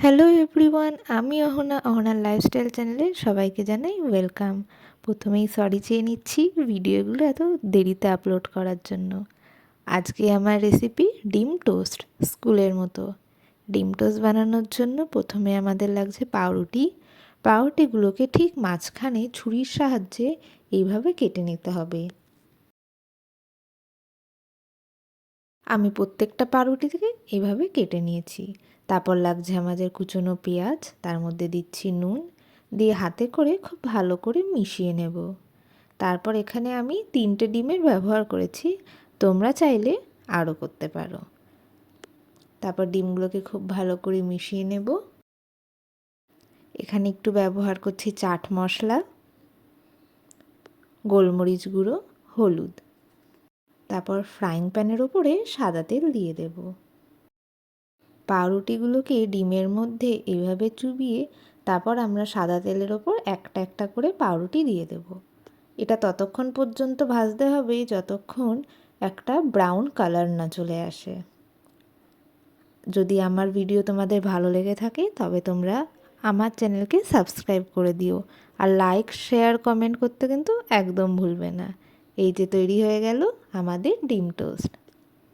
Hello everyone, আমি অহনার lifestyle চ্যানেলে সবাইকে জানাই ওয়েলকাম। প্রথমেই সরি চেয়ে নিচ্ছি ভিডিওগুলো এত দেরিতে আপলোড করার জন্য। আজকে আমার রেসিপি ডিম টোস্ট, স্কুলের মতো। ডিম টোস্ট বানানোর জন্য প্রথমে আমাদের লাগছে পাউরুটি। পাউরুটিগুলোকে ঠিক মাঝখানে ছুরির সাহায্যে এইভাবে কেটে নিতে হবে। আমি প্রত্যেকটা পাউরুটি থেকে এইভাবে কেটে নিয়েছি। তারপর লাগছে আমাদের কুচনো পেঁয়াজ, তার মধ্যে দিচ্ছি নুন, দিয়ে হাতে করে খুব ভালো করে মিশিয়ে নেব। তারপর এখানে আমি 3টে ডিমের ব্যবহার করেছি, তোমরা চাইলে আরও করতে পারো। তারপর ডিমগুলোকে খুব ভালো করে মিশিয়ে নেব। এখানে একটু ব্যবহার করছি চাট মশলা, গোলমরিচ গুঁড়ো, হলুদ। তারপর ফ্রাইং প্যানের ওপরে সাদা তেল দিয়ে দেব। পাউরুটিগুলোকে ডিমের মধ্যে এভাবে চুবিয়ে তারপর আমরা সাদা তেলের ওপর একটা একটা করে পাউরুটি দিয়ে দেব। এটা ততক্ষণ পর্যন্ত ভাজতে হবে যতক্ষণ একটা ব্রাউন কালার না চলে আসে। যদি আমার ভিডিও তোমাদের ভালো লেগে থাকে তবে তোমরা আমার চ্যানেলকে সাবস্ক্রাইব করে দিও, আর লাইক শেয়ার কমেন্ট করতে কিন্তু একদম ভুলবে না। এই যে তৈরি হয়ে গেল আমাদের ডিম টোস্ট।